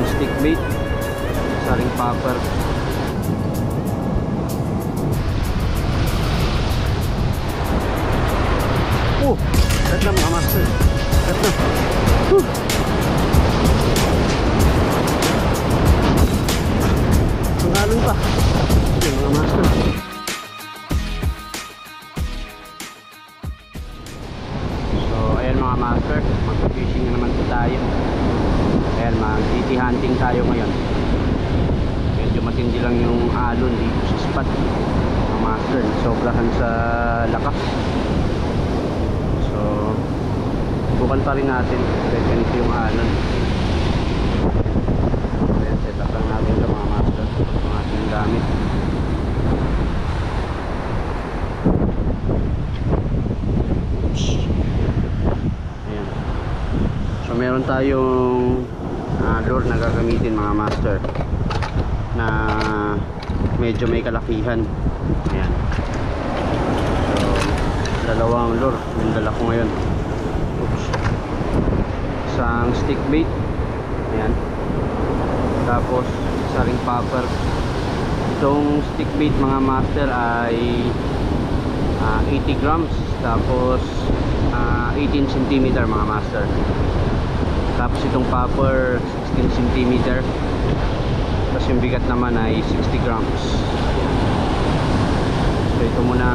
Isang stick bait, isa ring popper. Cut na mga master. Cut na. Ang halong pa. Yung mga master. So ayan mga master, mag-fishing na naman po tayo. Ayan, mag-city hunting tayo ngayon. Medyo matindi lang yung alon dito sa spot mga master, sobrahan sa lakas. So bukan pa rin natin kahit ganito yung alon. Ayan, set up lang natin ito mga master, ang ating gamit. Ayan. So meron tayong lure na gagamitin mga master na medyo may kalakihan. Ayan. So dalawang lure yung dala ko ngayon. Oops. Isang stick bait. Ayan. Tapos isa ring popper. Itong stick bait mga master ay 80 grams. Tapos 18 cm mga master. Tapos itong popper 16 cm. Tapos yung bigat naman ay 60 grams. Ayan. So ito muna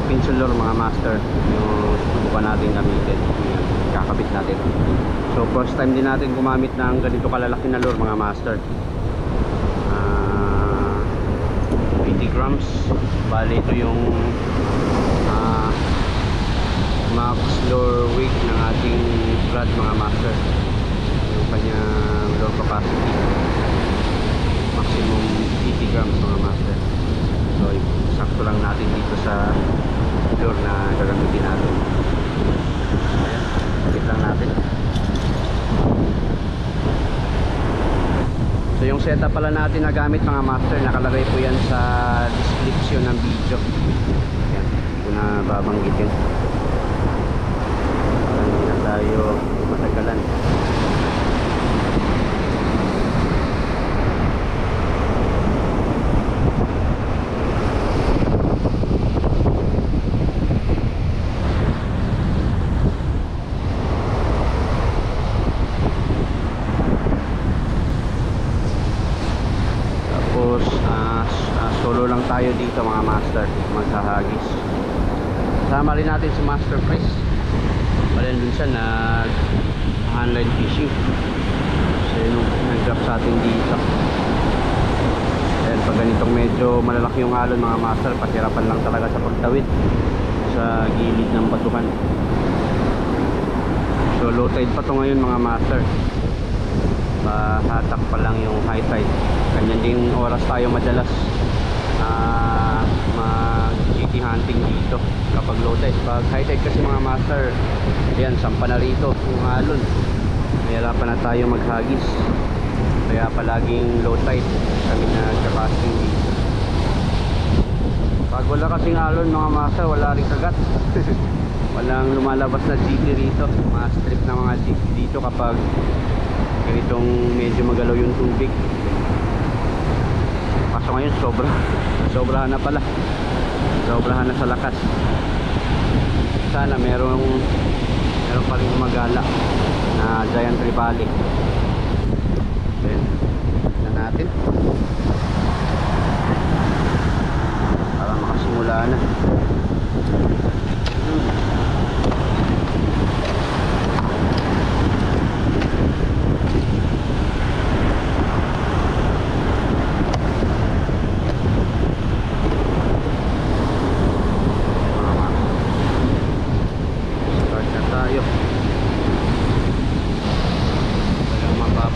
pencil lure mga master yung subukan natin gamitin. Ayan, kakabit natin. So first time din natin gumamit ng ganito kalalaki na lure mga master. 80 grams. Bali ito yung max lure weight ng ating rod mga master, yung kanyang lure capacity maximum 80 grams mga master. So sakto lang natin dito sa lure na gagamitin natin. Ayan, kapit lang natin. So yung setup pala natin na gamit mga master, nakalagay po yan sa description ng video. Ayan, hindi ko na babanggitin para hindi na tayo matagalan. Solo lang tayo dito mga master, maghahagis. Sama rin natin si Master Price. Balen dun siya nag-online fishing. So yun nag-drop sa atin dito. Ayan, pag ganitong medyo malalaki yung alon mga master, patirapan lang talaga sa pagtawid sa gilid ng batuhan. So low tide pa to ngayon mga master. Pahatak pa lang yung high tide. Ganyan din oras tayo madalas mag-city hunting dito kapag low tide. Pag high tide kasi mga master, ayan, sampa na rito yung alon, mahirapan na tayo maghagis. Kaya palaging low tide kami nagka-casting dito. Pag wala kasing alon mga master, wala rin kagat. Walang lumalabas na GT rito, mga strip na mga GT dito kapag ganitong medyo magalaw yung tubig. Kaso ngayon sobrahan na pala, sobrahan na sa lakas. Sana meron pa rin gumagala na giant trevally. Ayan, na natin para makasimula na.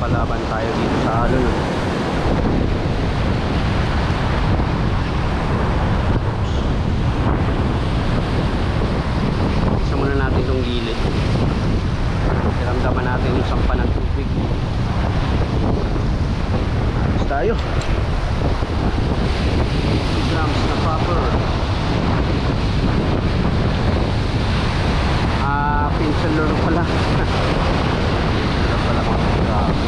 Palaban tayo dito sa alon. Isa muna natin itong gilid. Iramdaman natin yung sampa ng tubig. Tapos tayo. 2 grams na popper. Pencil lure pala. Ito pala mga grams.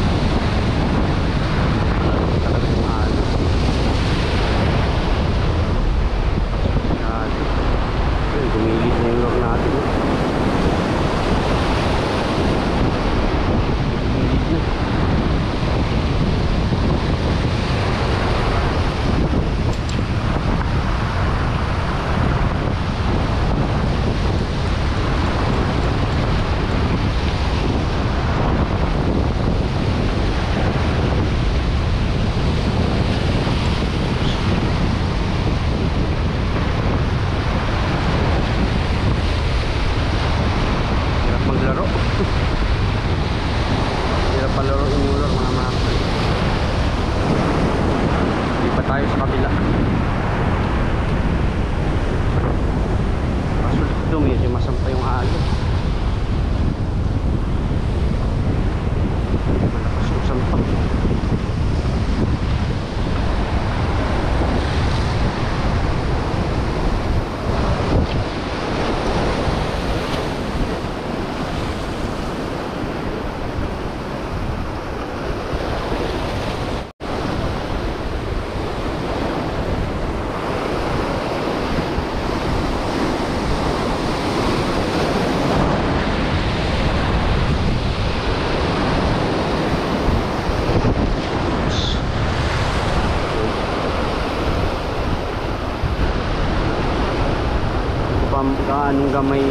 gaanong gamay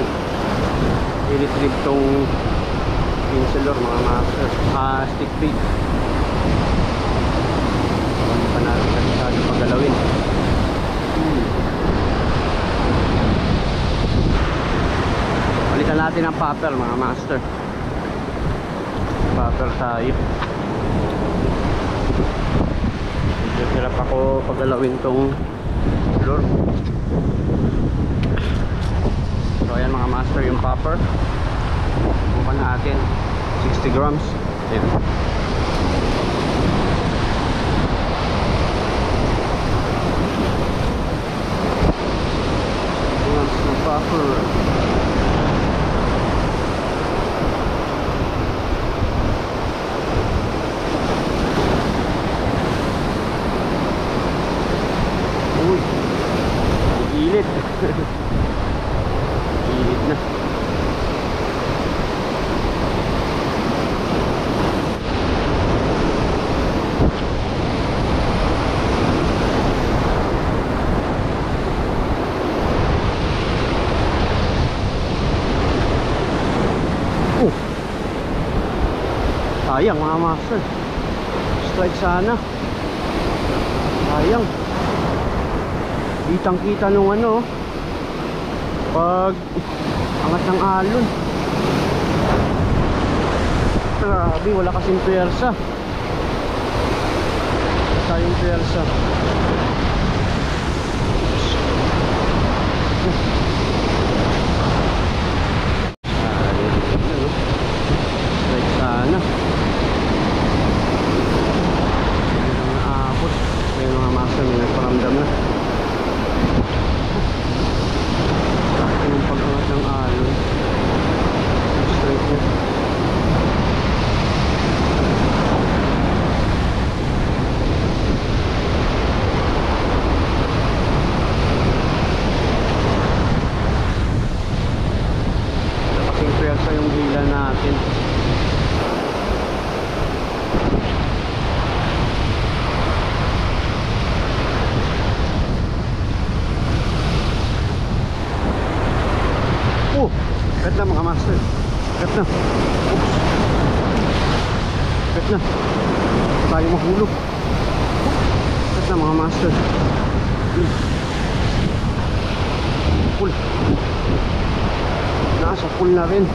i-retrieve tong pincelor mga master. Stick bait. Hindi pa natin masyado pagalawin. Palitan natin ang popper mga master. Popper tayo. Medyo hirap ako pagalawin tong lure. So ayan mga master yung popper. Buka natin 60 grams. Ayan. Grams ng popper. Uy, ilit. Ilit na. Sayang mga master. Strike sana. Sayang. Kitang kita nung ano pag angat ng alon. Grabe, wala kasing pwersa. Tayong pwersa. Strike sana. Naabot. May mga master may nagparamdam na. Yung pag-angat ng alon. Strike niya. Kasing pwersa yung hila natin. Kat na mga master. Kat na. Oops. Kat na. Tayo mahulog. Kat na mga master. Pull. Nasa pull na rin.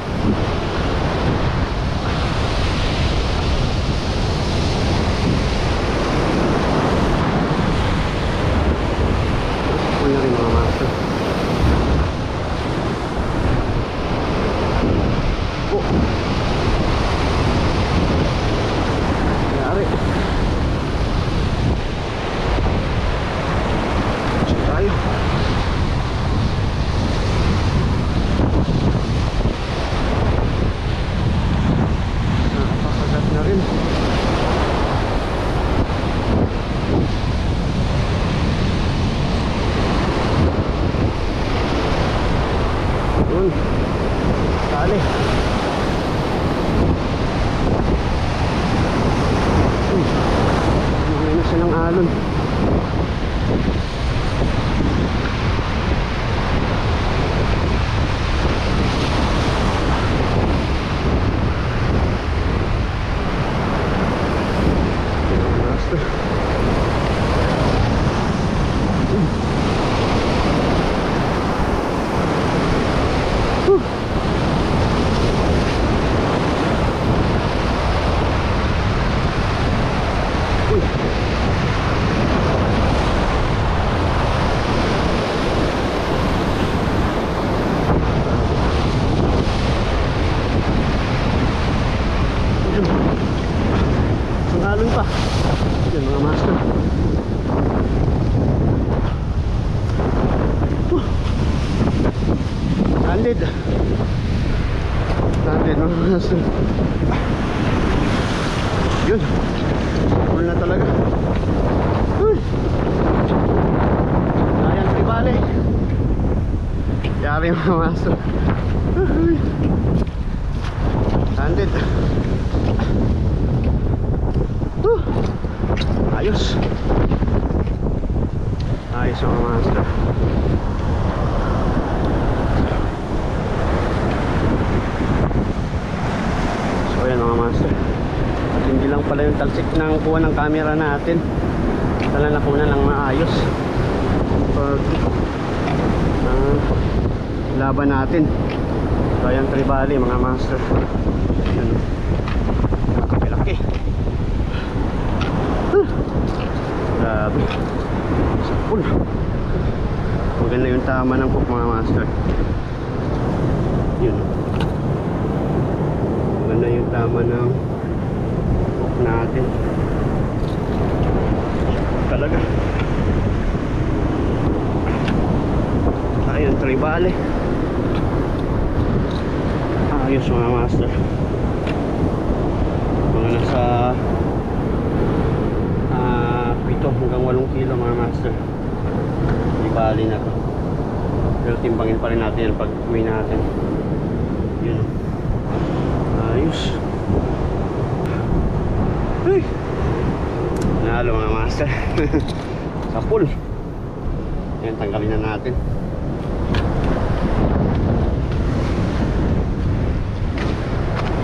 Pull na rin mga master. Oh. Yari. Sige tayo. Nakakagat na rin. Yun. Dali. Ngayon na siya ng alon. Pa. Yan mga master. Landed. Landed mga master. Yun. Full na talaga. Ayan, tibali. Yari mga master. Landed. Ayos. Ayos mga master. pala yung talsik ng kuha ng camera natin. Sana nakuna ng maayos pag laban natin. Giant Trevally mga master. Yan, laki-laki. Grabe, sapul. Maganda yung tama ng hook mga master. Yun, maganda yung tama ng hook natin talaga. Ayun, Trevally. Ayos mga master. Mga nasa 7 hanggang 8 kilo mga master. Trevally na to. Pero timbangin pa rin natin yan pag uwi natin. Yun. Ayos. Hey! Nalo mga master. Sa pool. Yan, tanggalin na natin.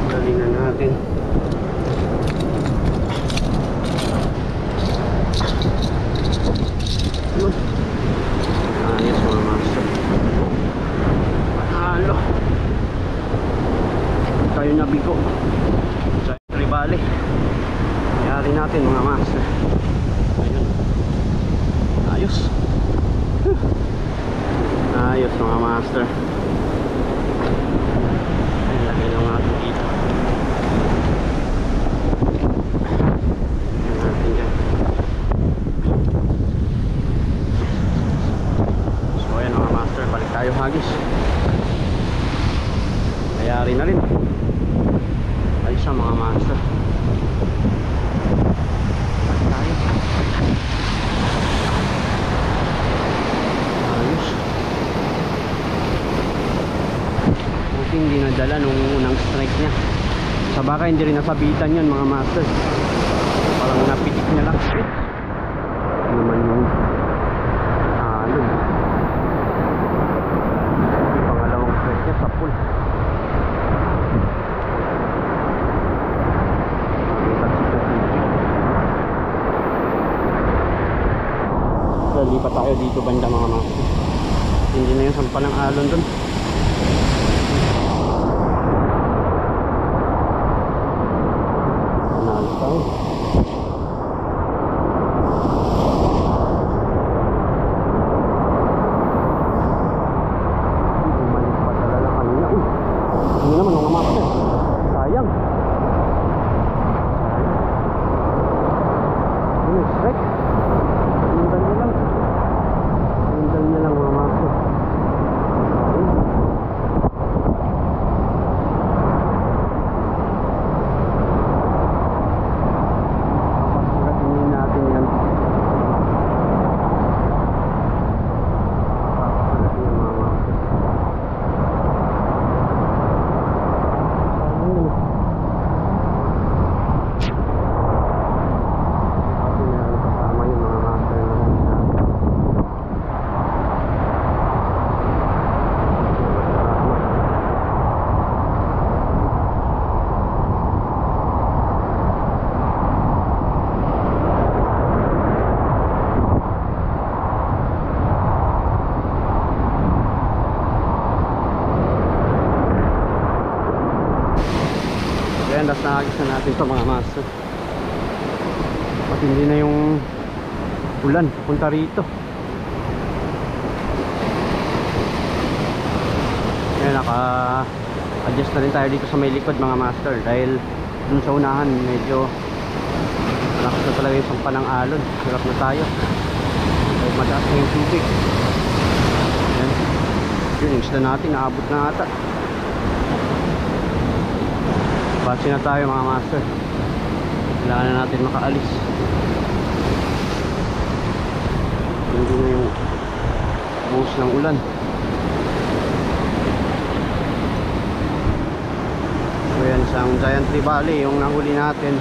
Tanggalin na natin. Ayos mga master. Halo. Tayo nabigo sa Trevally. Yari natin mga master. Ayun. Ayos. Ayos mga master. Ay, lagay lang natin dito. Ayan natin dyan. So ayan mga master, balik tayo hagis. Ayari na rin. Ayos siya mga master. Hindi nadala nung unang strike niya. Sa baka hindi rin nasabitan yun mga master. Parang napitik niya lang. Naman yung alon. Pangalawang strike niya sa pool. So, lipat tayo dito banda mga master. Hindi na yung sampa ng alon dun. Ayan, das nakagis na natin ito mga master. At hindi na yung ulan punta rito. Ayan, naka-adjust na rin tayo dito sa may likod mga master. Dahil dun sa unahan medyo lakas na talaga yung sampa ng alon. Hirap na tayo dahil mataas na yung tubig. Ayan, yun yung isda natin naabot na ata. Base na tayo mga master. Kailangan na natin makaalis. Hindi na yung buhos ng ulan. So yan, isang Giant Trevally yung nahuli natin.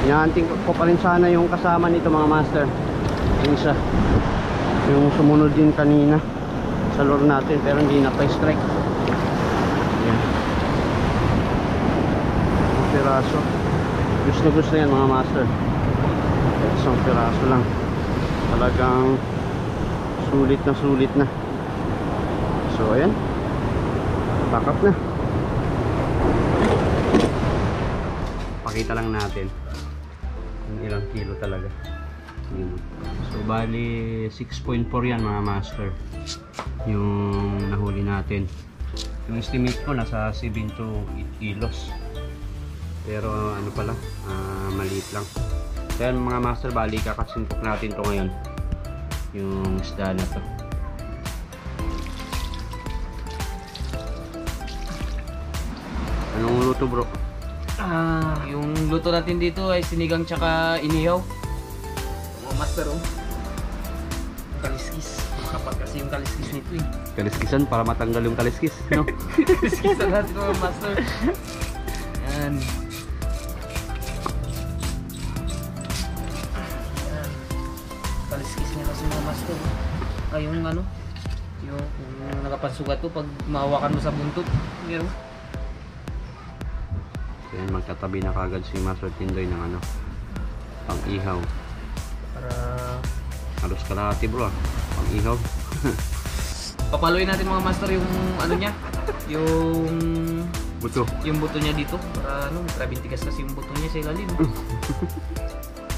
Hinahanting ko pa rin sana yung kasama nito mga master. Yung isa, yung sumunod din kanina sa lure natin, pero hindi na pa-strike. Yan, piraso. Gusto yan mga master. Isang piraso lang. Talagang sulit na. So ayan, pack up na. Pakita lang natin kung ilang kilo talaga. So bali 6.4 yan mga master, yung nahuli natin. Yung estimate ko nasa 7 to 8 kilos, pero ano pala, maliit lang. So yan mga master, bali kakatsintok natin to ngayon, yung isda na to. Anong luto bro? Yung luto natin dito ay sinigang tsaka inihaw. Mga master, oh. Kaliskis. Kapag kasi yung kaliskis nito eh. Kaliskisan para matanggal yung kaliskis, no? Kaliskisan natin mga master. Yan. Yan. Kaliskis niya kasi mga master. Ay yung ano, yung nakapansugat to pag mahawakan mo sa buntot. Meron. Yan, magtatabi na kagad si Master Tindoy ng ano, pang ihaw. Para halos kalahati bro, pang ihaw. papaluin natin mga master yung ano niya, yung Buto. yung buto niya dito para ano, grabing tigas kasi yung buto niya sa ilalim.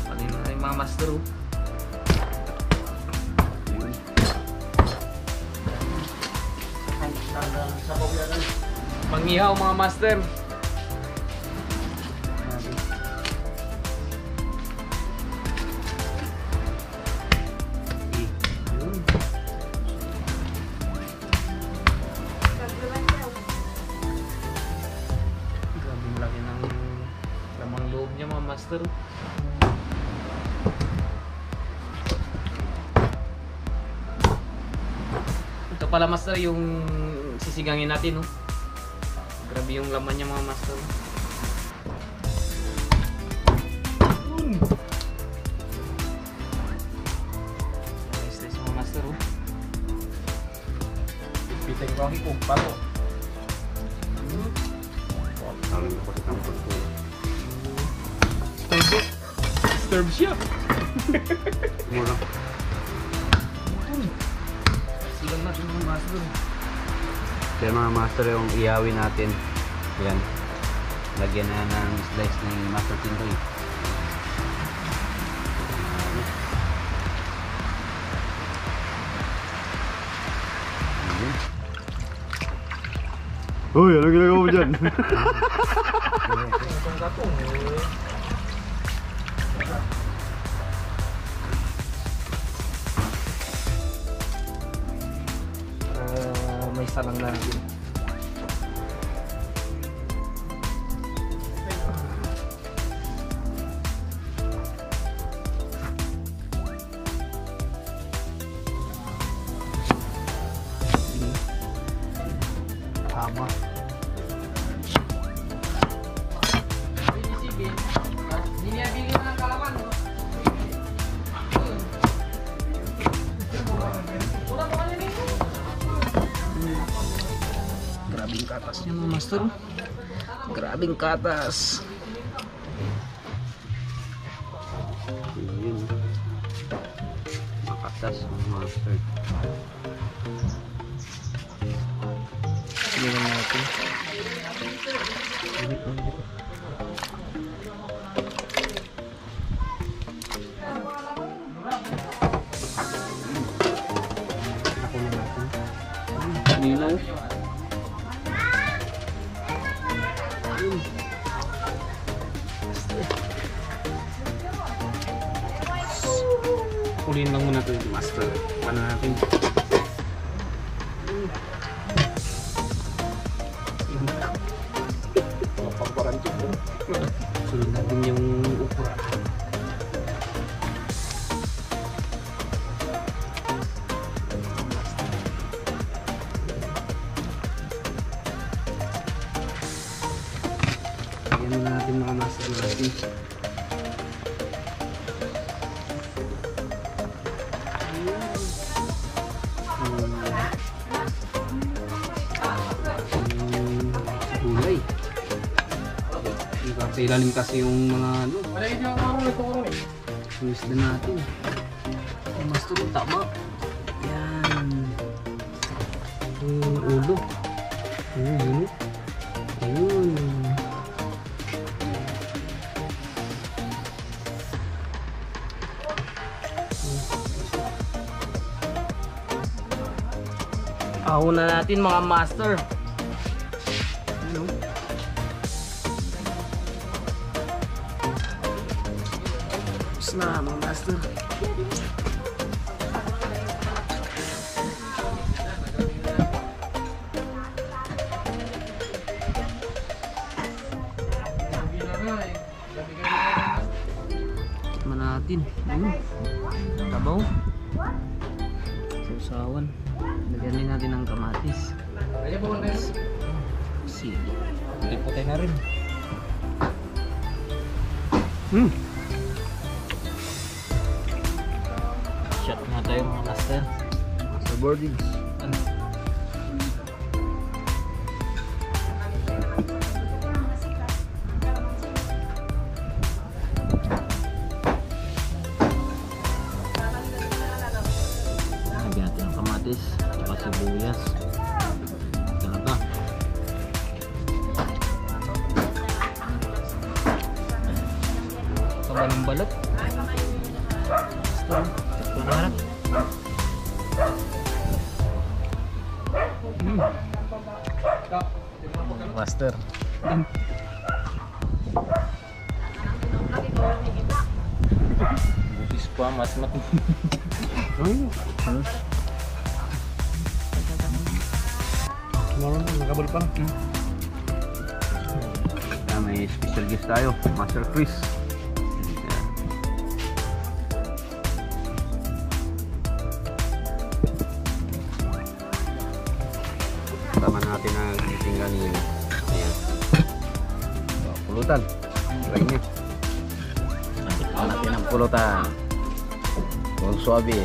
Ano yun na yung mga master, oh. Pangihaw mga master. Grabing laki ng lamang loob niya mga master. Ito pala master yung sisigangin natin, oh. Grabe yung laman niya mga master. Nice mga master, oh. Piteng rocky kung pato. Sabi ko kasi tampon ko. Disturb siya. Mura. Silang natin mga master. Kaya mga master, yung iyawin natin, yan, lagyan na ng slice ni Master Tindoy. Uy, ano ginagawa mo dyan? May salang na natin. Tama. Hindi niya bilhin ng kalaman. Grabing katas niya mga master. Grabing katas. Yun. Makatas mga master. Sige lang natin. Ninaw. Kuliin lang muna ito yung master. Paano natin? Sunod natin yung ukura. Ayan na natin mga master natin. Gulay. Diba? Sa ilalim kasi yung mga ano, Wala yung karon ito karon eh. yung isda natin. Ay, master, tama. Yan. Yung ulo. Ayun. Ayun. Ahon na natin mga master. Ano? Tapos na mga master. Tikman natin. Tabaw. Sausawan. Lagyan din natin ng kamatis. Kaya po kayo. Sili. Lipotay na rin. Shot nga tayo mga master. Master boardings. Ano? Lagyan natin ng kamatis at sibuyas. Talaga. Kabalong balot. Basta. Sakto na harap. Master. Bukis pa, mat-mat. Nakabal pa. May special guest tayo, Master Chris. Tama natin ang gising kanina. Ayan. So, pulutan. Try niya. Tama natin ang pulutan. Kung suabe.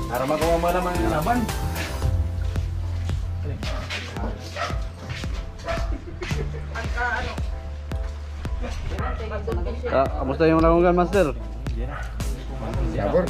Para magawa mo naman yung laban. Kamusta yung lagungan, Master? Sabor.